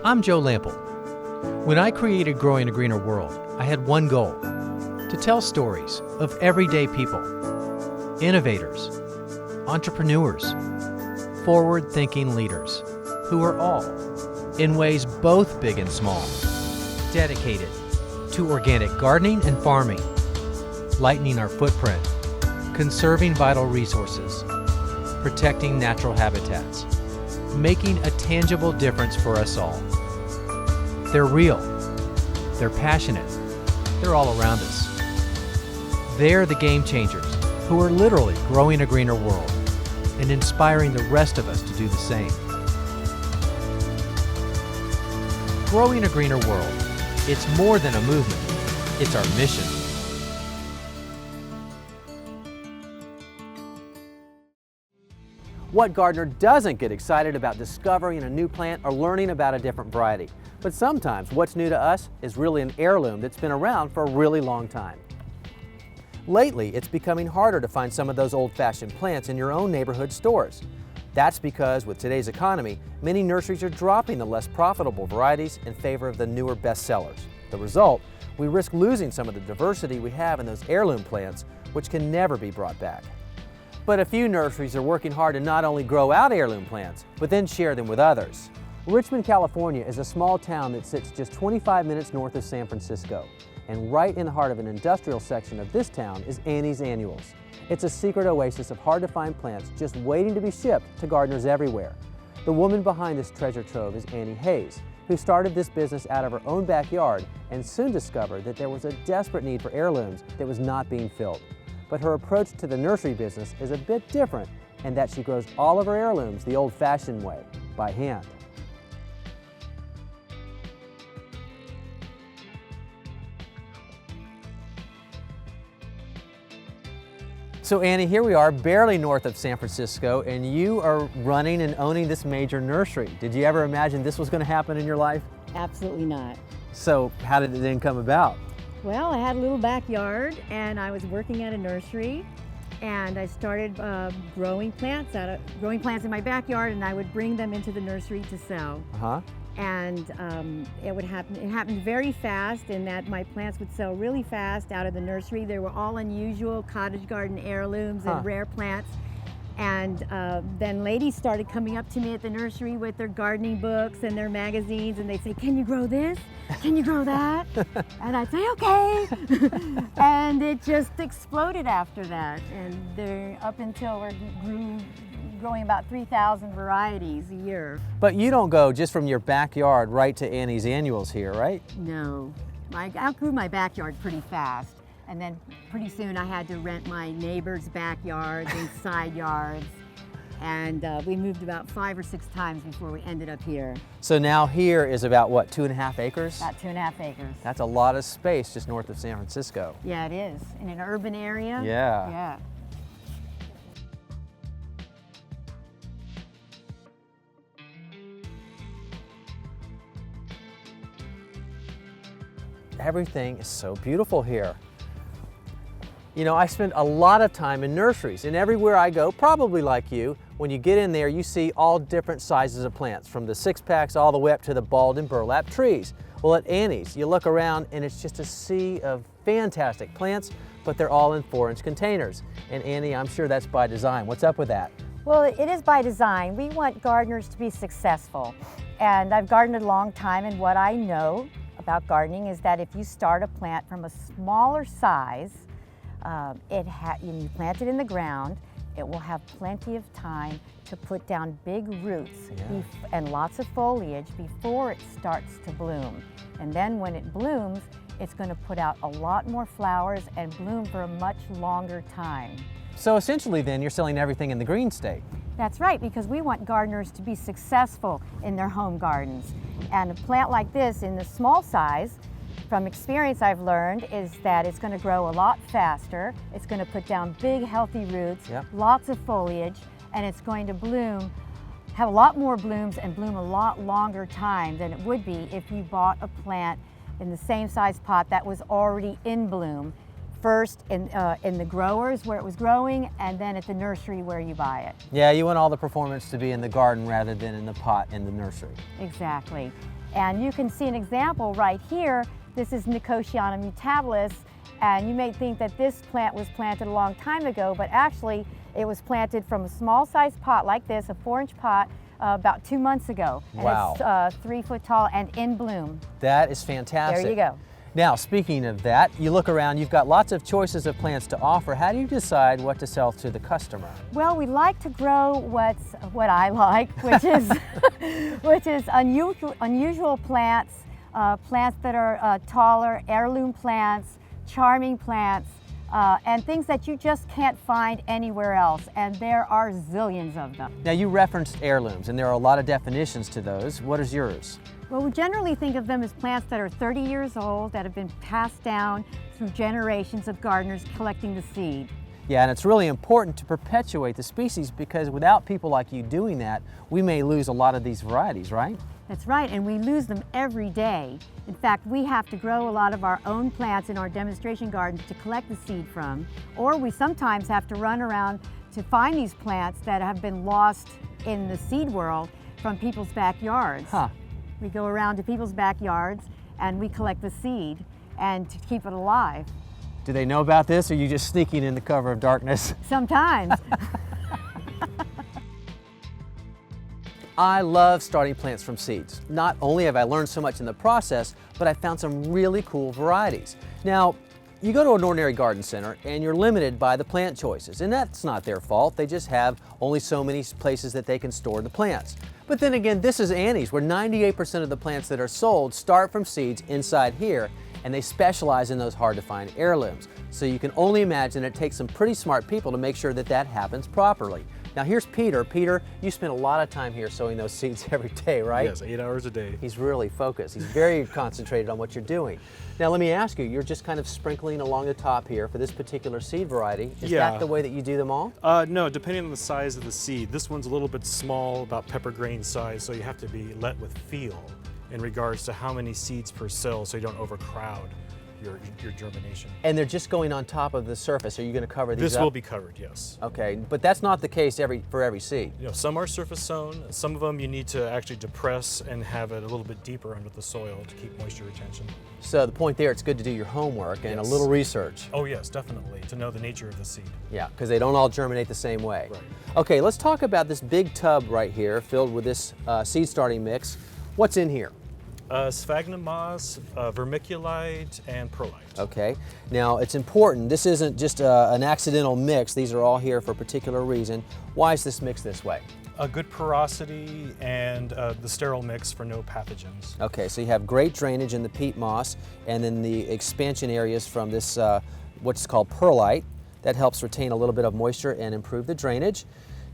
I'm Joe Lample. When I created Growing a Greener World, I had one goal: to tell stories of everyday people, innovators, entrepreneurs, forward-thinking leaders who are all, in ways both big and small, dedicated to organic gardening and farming, lightening our footprint, conserving vital resources, protecting natural habitats, making a tangible difference for us all. They're real, they're passionate, they're all around us. They're the game changers who are literally growing a greener world and inspiring the rest of us to do the same. Growing a greener world, it's more than a movement, it's our mission. What gardener doesn't get excited about discovering a new plant or learning about a different variety? But sometimes what's new to us is really an heirloom that's been around for a really long time. Lately, it's becoming harder to find some of those old-fashioned plants in your own neighborhood stores. That's because with today's economy, many nurseries are dropping the less profitable varieties in favor of the newer bestsellers. The result, we risk losing some of the diversity we have in those heirloom plants, which can never be brought back. But a few nurseries are working hard to not only grow out heirloom plants, but then share them with others. Richmond, California is a small town that sits just 25 minutes north of San Francisco. And right in the heart of an industrial section of this town is Annie's Annuals. It's a secret oasis of hard-to-find plants just waiting to be shipped to gardeners everywhere. The woman behind this treasure trove is Annie Hayes, who started this business out of her own backyard and soon discovered that there was a desperate need for heirlooms that was not being filled. But her approach to the nursery business is a bit different in that she grows all of her heirlooms the old-fashioned way, by hand. So Annie, here we are, barely north of San Francisco, and you are running and owning this major nursery. Did you ever imagine this was going to happen in your life? Absolutely not. So how did it then come about? Well, I had a little backyard and I was working at a nursery, and I started growing plants in my backyard, and I would bring them into the nursery to sell. And it happened very fast in that my plants would sell really fast out of the nursery. They were all unusual cottage garden heirlooms and rare plants. And then ladies started coming up to me at the nursery with their gardening books and their magazines, and they'd say, "Can you grow this? Can you grow that?" And I'd say, "Okay." And it just exploded after that. And they're up until we're growing about 3,000 varieties a year. But you don't go just from your backyard right to Annie's Annuals here, right? No. I outgrew my backyard pretty fast. And then pretty soon I had to rent my neighbors' backyards and side yards. And we moved about 5 or 6 times before we ended up here. So now here is about what, 2.5 acres? About 2.5 acres. That's a lot of space just north of San Francisco. Yeah, it is. In an urban area. Yeah. Yeah. Everything is so beautiful here. You know, I spend a lot of time in nurseries, and everywhere I go, probably like you, when you get in there, you see all different sizes of plants, from the 6-packs all the way up to the balled and burlap trees. Well, at Annie's, you look around and it's just a sea of fantastic plants, but they're all in 4-inch containers. And Annie, I'm sure that's by design. What's up with that? Well, it is by design. We want gardeners to be successful. And I've gardened a long time, and what I know about gardening is that if you start a plant from a smaller size, you plant it in the ground, it will have plenty of time to put down big roots and lots of foliage before it starts to bloom. And then when it blooms, it's going to put out a lot more flowers and bloom for a much longer time. So essentially then, you're selling everything in the green state. That's right, because we want gardeners to be successful in their home gardens. And a plant like this in the small size, from experience I've learned, is that it's going to grow a lot faster, it's going to put down big healthy roots, lots of foliage, and it's going to bloom, have a lot more blooms and bloom a lot longer time than it would be if you bought a plant in the same size pot that was already in bloom. First in the growers where it was growing, and then at the nursery where you buy it. Yeah, you want all the performance to be in the garden rather than in the pot in the nursery. Exactly. And you can see an example right here. This is Nicotiana mutabilis, and you may think that this plant was planted a long time ago, but actually it was planted from a small sized pot like this, a 4-inch pot, about 2 months ago. And Wow. it's 3 foot tall and in bloom. That is fantastic. There you go. Now, speaking of that, you look around, you've got lots of choices of plants to offer. How do you decide what to sell to the customer? Well, we like to grow what I like, which is unusual plants, plants that are taller, heirloom plants, charming plants, and things that you just can't find anywhere else, and there are zillions of them. Now, you referenced heirlooms, and there are a lot of definitions to those. What is yours? Well, we generally think of them as plants that are 30 years old, that have been passed down through generations of gardeners collecting the seed. Yeah, and it's really important to perpetuate the species, because without people like you doing that, we may lose a lot of these varieties, right? That's right, and we lose them every day. In fact, we have to grow a lot of our own plants in our demonstration gardens to collect the seed from, or we sometimes have to run around to find these plants that have been lost in the seed world from people's backyards. Huh. We go around to people's backyards and we collect the seed and to keep it alive. Do they know about this, or are you just sneaking in the cover of darkness? Sometimes. I love starting plants from seeds. Not only have I learned so much in the process, but I found some really cool varieties. Now, you go to an ordinary garden center and you're limited by the plant choices, and that's not their fault. They just have only so many places that they can store the plants. But then again, this is Annie's, where 98% of the plants that are sold start from seeds inside here, and they specialize in those hard-to-find heirlooms. So you can only imagine it takes some pretty smart people to make sure that that happens properly. Now here's Peter. Peter, you spend a lot of time here sowing those seeds every day, right? Yes, 8 hours a day. He's really focused. He's very concentrated on what you're doing. Now let me ask you, you're just kind of sprinkling along the top here for this particular seed variety. Is that the way that you do them all? No, depending on the size of the seed. This one's a little bit small, about pepper grain size, so you have to be let with feel in regards to how many seeds per cell so you don't overcrowd your germination. And they're just going on top of the surface. Are you going to cover these This up? will be covered, yes. Okay, but that's not the case for every seed. You know, some are surface sown. Some of them you need to actually depress and have it a little bit deeper under the soil to keep moisture retention. So the point there, it's good to do your homework and a Yes. little research. Oh yes, definitely, to know the nature of the seed. Yeah, because they don't all germinate the same way. Right. Okay, let's talk about this big tub right here filled with this seed starting mix. What's in here? Sphagnum moss, vermiculite, and perlite. Okay, now it's important, this isn't just an accidental mix, these are all here for a particular reason. Why is this mix this way? A good porosity and the sterile mix for no pathogens. Okay, so you have great drainage in the peat moss, and then the expansion areas from this, what's called perlite, that helps retain a little bit of moisture and improve the drainage.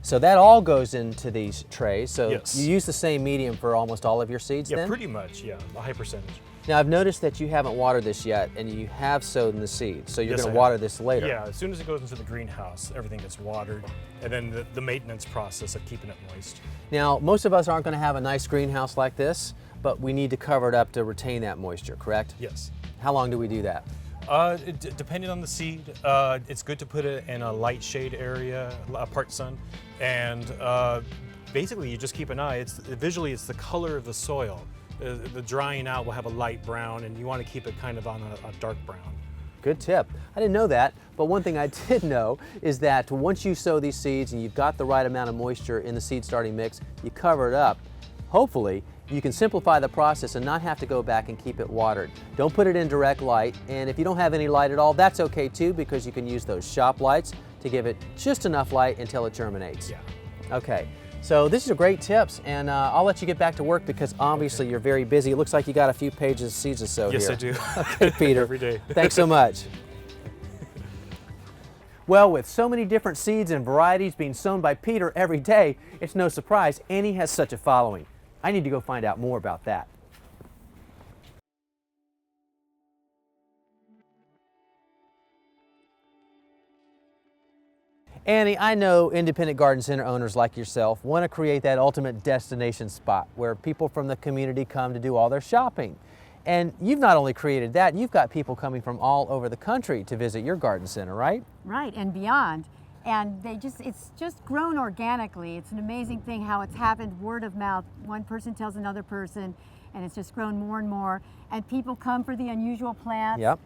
So that all goes into these trays. So Yes. you use the same medium for almost all of your seeds Yeah, then? pretty much, yeah, a high percentage. Now I've noticed that you haven't watered this yet, and you have sowed in the seeds, so you're Yes, going I to water have. this later. Yeah, as soon as it goes into the greenhouse, everything gets watered, and then the maintenance process of keeping it moist. Now, most of us aren't going to have a nice greenhouse like this, but we need to cover it up to retain that moisture, correct? Yes. How long do we do that? Depending on the seed, it's good to put it in a light shade area, part sun, and basically you just keep an eye. Visually, it's the color of the soil. The drying out will have a light brown, and you want to keep it kind of on a dark brown. Good tip. I didn't know that, but one thing I did know is that once you sow these seeds and you've got the right amount of moisture in the seed starting mix, you cover it up. Hopefully, you can simplify the process and not have to go back and keep it watered. Don't put it in direct light, and if you don't have any light at all, that's okay too, because you can use those shop lights to give it just enough light until it germinates. Yeah. Okay, so these are great tips, and I'll let you get back to work because obviously you're very busy. It looks like you got a few pages of seeds or so Yes, here. I do. Okay, Peter. Every day. Thanks so much. Well, with so many different seeds and varieties being sown by Peter every day, it's no surprise Annie has such a following. I need to go find out more about that. Annie, I know independent garden center owners like yourself want to create that ultimate destination spot where people from the community come to do all their shopping. And you've not only created that, you've got people coming from all over the country to visit your garden center, right? Right, and beyond. And it's just grown organically. It's an amazing thing how it's happened word of mouth. One person tells another person, and it's just grown more and more. And people come for the unusual plants. Yep.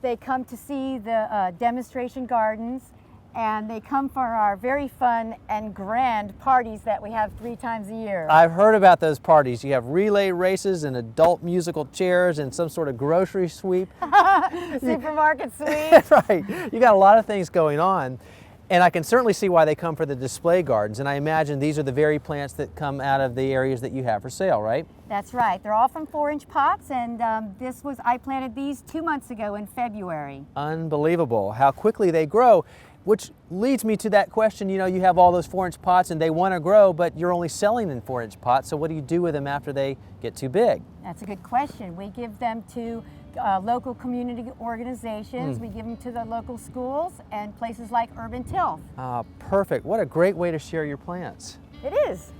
They come to see the demonstration gardens, and they come for our very fun and grand parties that we have 3 times a year. I've heard about those parties. You have relay races and adult musical chairs and some sort of grocery sweep. Supermarket sweep. Right. You got a lot of things going on. And I can certainly see why they come for the display gardens. And I imagine these are the very plants that come out of the areas that you have for sale, right? That's right. They're all from 4-inch pots, and I planted these 2 months ago in February. Unbelievable how quickly they grow, which leads me to that question. You know, you have all those 4-inch pots and they want to grow, but you're only selling in 4-inch pots. So what do you do with them after they get too big? That's a good question. We give them to local community organizations. We give them to the local schools and places like Urban Tilth. Perfect. What a great way to share your plants. It is.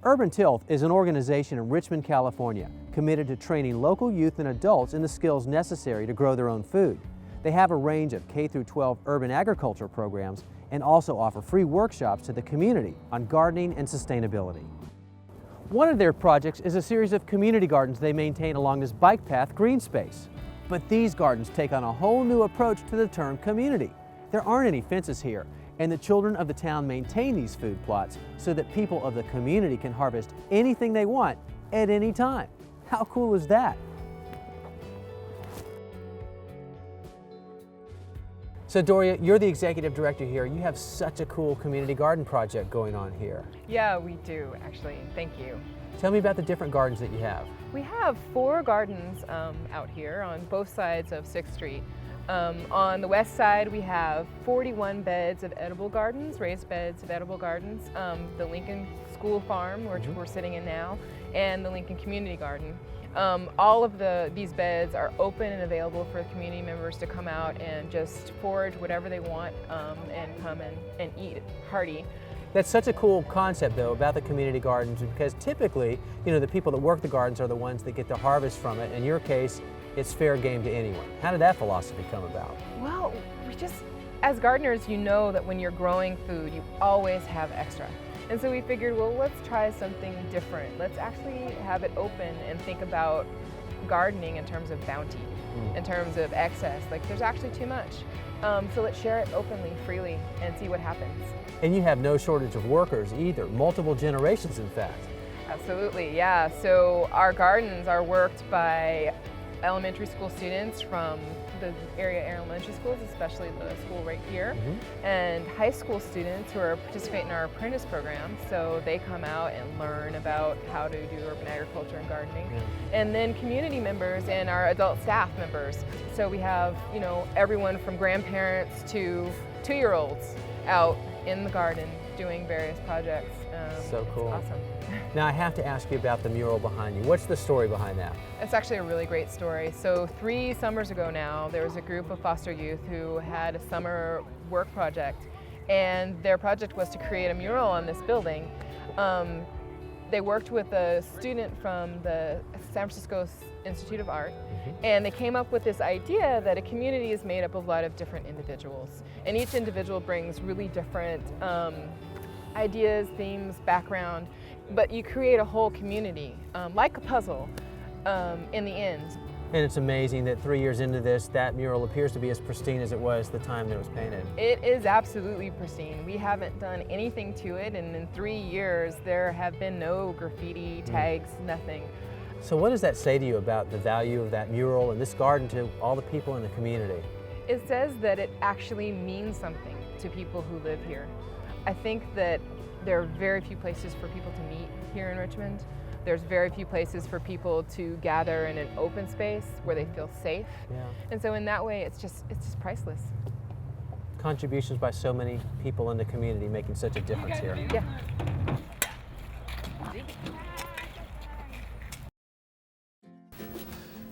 Urban Tilth is an organization in Richmond, California, committed to training local youth and adults in the skills necessary to grow their own food. They have a range of K-12 urban agriculture programs and also offer free workshops to the community on gardening and sustainability. One of their projects is a series of community gardens they maintain along this bike path green space. But these gardens take on a whole new approach to the term community. There aren't any fences here, and the children of the town maintain these food plots so that people of the community can harvest anything they want at any time. How cool is that? So Doria, you're the executive director here. You have such a cool community garden project going on here. Yeah, we do actually. Thank you. Tell me about the different gardens that you have. We have 4 gardens out here on both sides of 6th Street. On the west side, we have 41 beds of edible gardens, raised beds of edible gardens, the Lincoln School Farm, which we're sitting in now, and the Lincoln Community Garden. All of these beds are open and available for community members to come out and just forage whatever they want and come and eat hearty. That's such a cool concept, though, about the community gardens, because typically, you know, the people that work the gardens are the ones that get to harvest from it. In your case, it's fair game to anyone. How did that philosophy come about? Well, as gardeners, you know that when you're growing food, you always have extra. And so we figured, well, let's try something different. Let's actually have it open and think about gardening in terms of bounty, in terms of excess. Like, there's actually too much. So let's share it openly, freely, and see what happens. And you have no shortage of workers either, multiple generations, in fact. Absolutely, yeah. So our gardens are worked by elementary school students from the area elementary schools, especially the school right here, and high school students who are participating in our apprentice program. So they come out and learn about how to do urban agriculture and gardening. And then community members and our adult staff members. So we have, you know, everyone from grandparents to 2-year-olds out in the garden doing various projects. So cool. It's awesome. Now I have to ask you about the mural behind you. What's the story behind that? It's actually a really great story. So 3 summers ago now, there was a group of foster youth who had a summer work project, and their project was to create a mural on this building. They worked with a student from the San Francisco Institute of Art, and they came up with this idea that a community is made up of a lot of different individuals, and each individual brings really different ideas, themes, background, but you create a whole community, like a puzzle, in the end. And it's amazing that 3 years into this, that mural appears to be as pristine as it was the time that it was painted. It is absolutely pristine. We haven't done anything to it, and in 3 years, there have been no graffiti, tags, nothing. So what does that say to you about the value of that mural and this garden to all the people in the community? It says that it actually means something to people who live here. I think that there are very few places for people to meet here in Richmond. There's very few places for people to gather in an open space where they feel safe. And so in that way, it's just priceless. Contributions by so many people in the community making such a difference here. Yeah.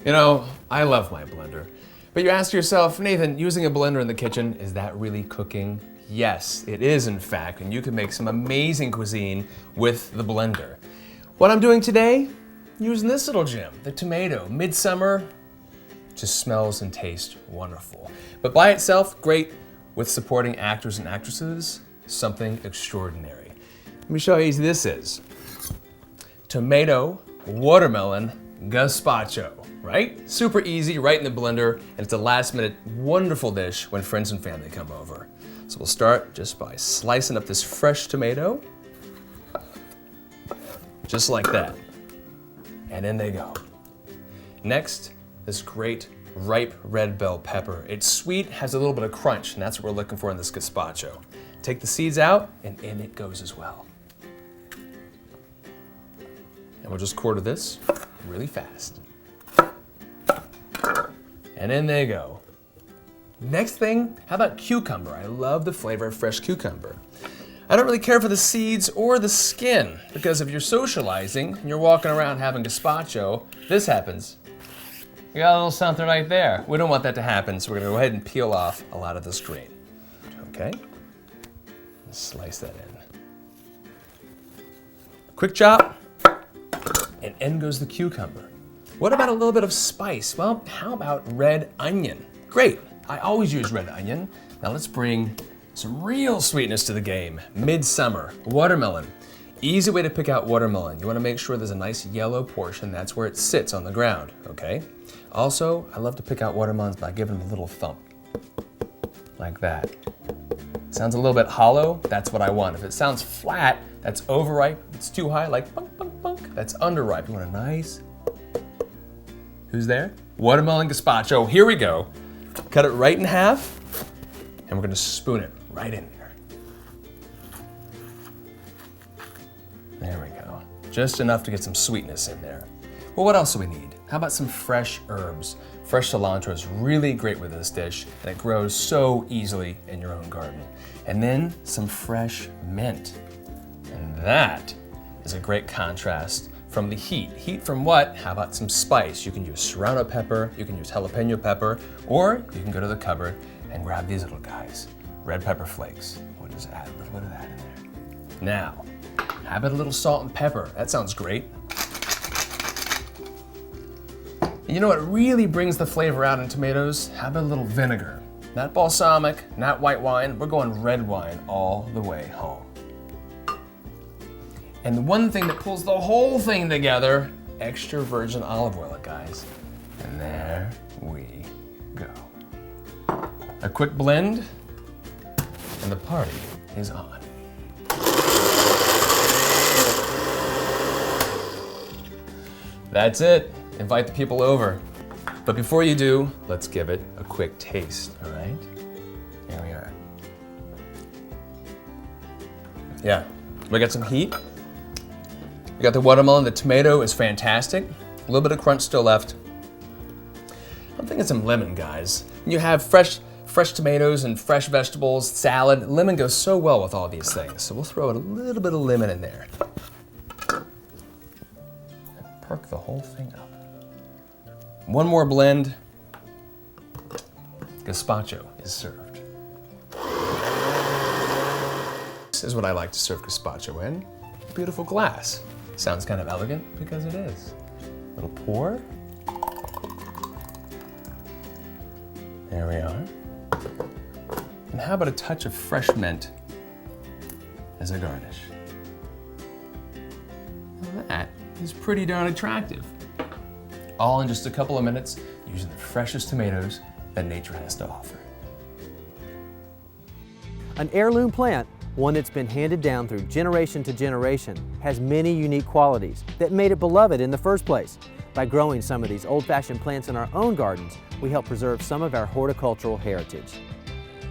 You know, I love my blender. But you ask yourself, Nathan, using a blender in the kitchen, is that really cooking? Yes, it is in fact, and you can make some amazing cuisine with the blender. What I'm doing today, using this little gem, the tomato, midsummer just smells and tastes wonderful. But by itself, great. With supporting actors and actresses, something extraordinary. Let me show you how easy this is. Tomato, watermelon, gazpacho, right? Super easy, right in the blender, and it's a last minute wonderful dish when friends and family come over. So we'll start just by slicing up this fresh tomato, just like that. And in they go. Next, this great ripe red bell pepper. It's sweet, has a little bit of crunch, and that's what we're looking for in this gazpacho. Take the seeds out, and in it goes as well. And we'll just quarter this really fast. And in they go. Next thing, how about cucumber? I love the flavor of fresh cucumber. I don't really care for the seeds or the skin, because if you're socializing and you're walking around having gazpacho, this happens. You got a little something right there. We don't want that to happen, so we're gonna go ahead and peel off a lot of this green. Okay? Slice that in. Quick chop, and in goes the cucumber. What about a little bit of spice? Well, how about red onion? Great, I always use red onion. Now let's bring some real sweetness to the game. Midsummer, watermelon. Easy way to pick out watermelon. You wanna make sure there's a nice yellow portion. That's where it sits on the ground, okay? Also, I love to pick out watermelons by giving them a little thump, like that. Sounds a little bit hollow, that's what I want. If it sounds flat, that's overripe. If it's too high, like bunk, bunk, bunk, that's underripe. You want a nice, who's there? Watermelon gazpacho, here we go. Cut it right in half, and we're gonna spoon it right in there. There we go. Just enough to get some sweetness in there. Well, what else do we need? How about some fresh herbs? Fresh cilantro is really great with this dish, and it grows so easily in your own garden. And then some fresh mint. And that is a great contrast from the heat. Heat from what? How about some spice? You can use serrano pepper, you can use jalapeno pepper, or you can go to the cupboard and grab these little guys. Red pepper flakes. We'll just add a little bit of that in there. Now, how about a little salt and pepper? That sounds great. And you know what really brings the flavor out in tomatoes? How about a little vinegar? Not balsamic, not white wine, we're going red wine all the way home. And the one thing that pulls the whole thing together, extra virgin olive oil, guys. And there we go. A quick blend, and the party is on. That's it. Invite the people over. But before you do, let's give it a quick taste, all right? Here we are. Yeah, we got some heat. We got the watermelon, the tomato is fantastic. A little bit of crunch still left. I'm thinking some lemon, guys. You have fresh tomatoes and fresh vegetables, salad. Lemon goes so well with all these things. So we'll throw a little bit of lemon in there. And perk the whole thing up. One more blend. Gazpacho is served. This is what I like to serve gazpacho in. Beautiful glass. Sounds kind of elegant because it is. Little pour. There we are. And how about a touch of fresh mint as a garnish? Now that is pretty darn attractive. All in just a couple of minutes using the freshest tomatoes that nature has to offer. An heirloom plant, one that's been handed down through generation to generation, has many unique qualities that made it beloved in the first place. By growing some of these old-fashioned plants in our own gardens, we help preserve some of our horticultural heritage.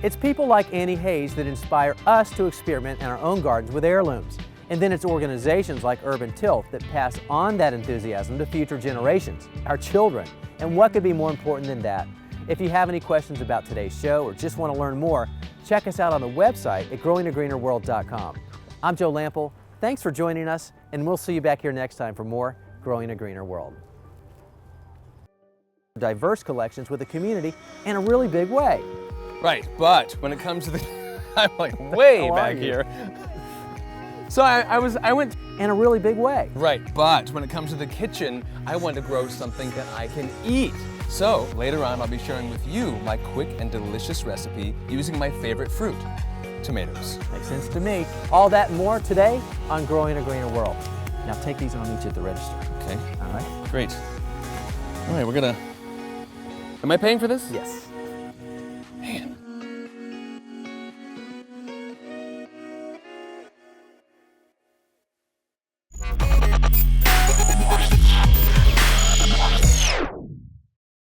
It's people like Annie Hayes that inspire us to experiment in our own gardens with heirlooms. And then it's organizations like Urban Tilth that pass on that enthusiasm to future generations, our children. And what could be more important than that? If you have any questions about today's show or just want to learn more, check us out on the website at growingagreenerworld.com. I'm Joe Lample. Thanks for joining us, and we'll see you back here next time for more Growing a Greener World. Diverse collections with a community in a really big way. Right, but when it comes to the, I'm like way back here. So I went In a really big way. right, but when it comes to the kitchen, I want to grow something that I can eat. So later on, I'll be sharing with you my quick and delicious recipe using my favorite fruit, tomatoes. Makes sense to me. All that and more today on Growing a Greener World. Now take these on each at the register. Okay, All right? great. All right, we're gonna, am I paying for this? Yes.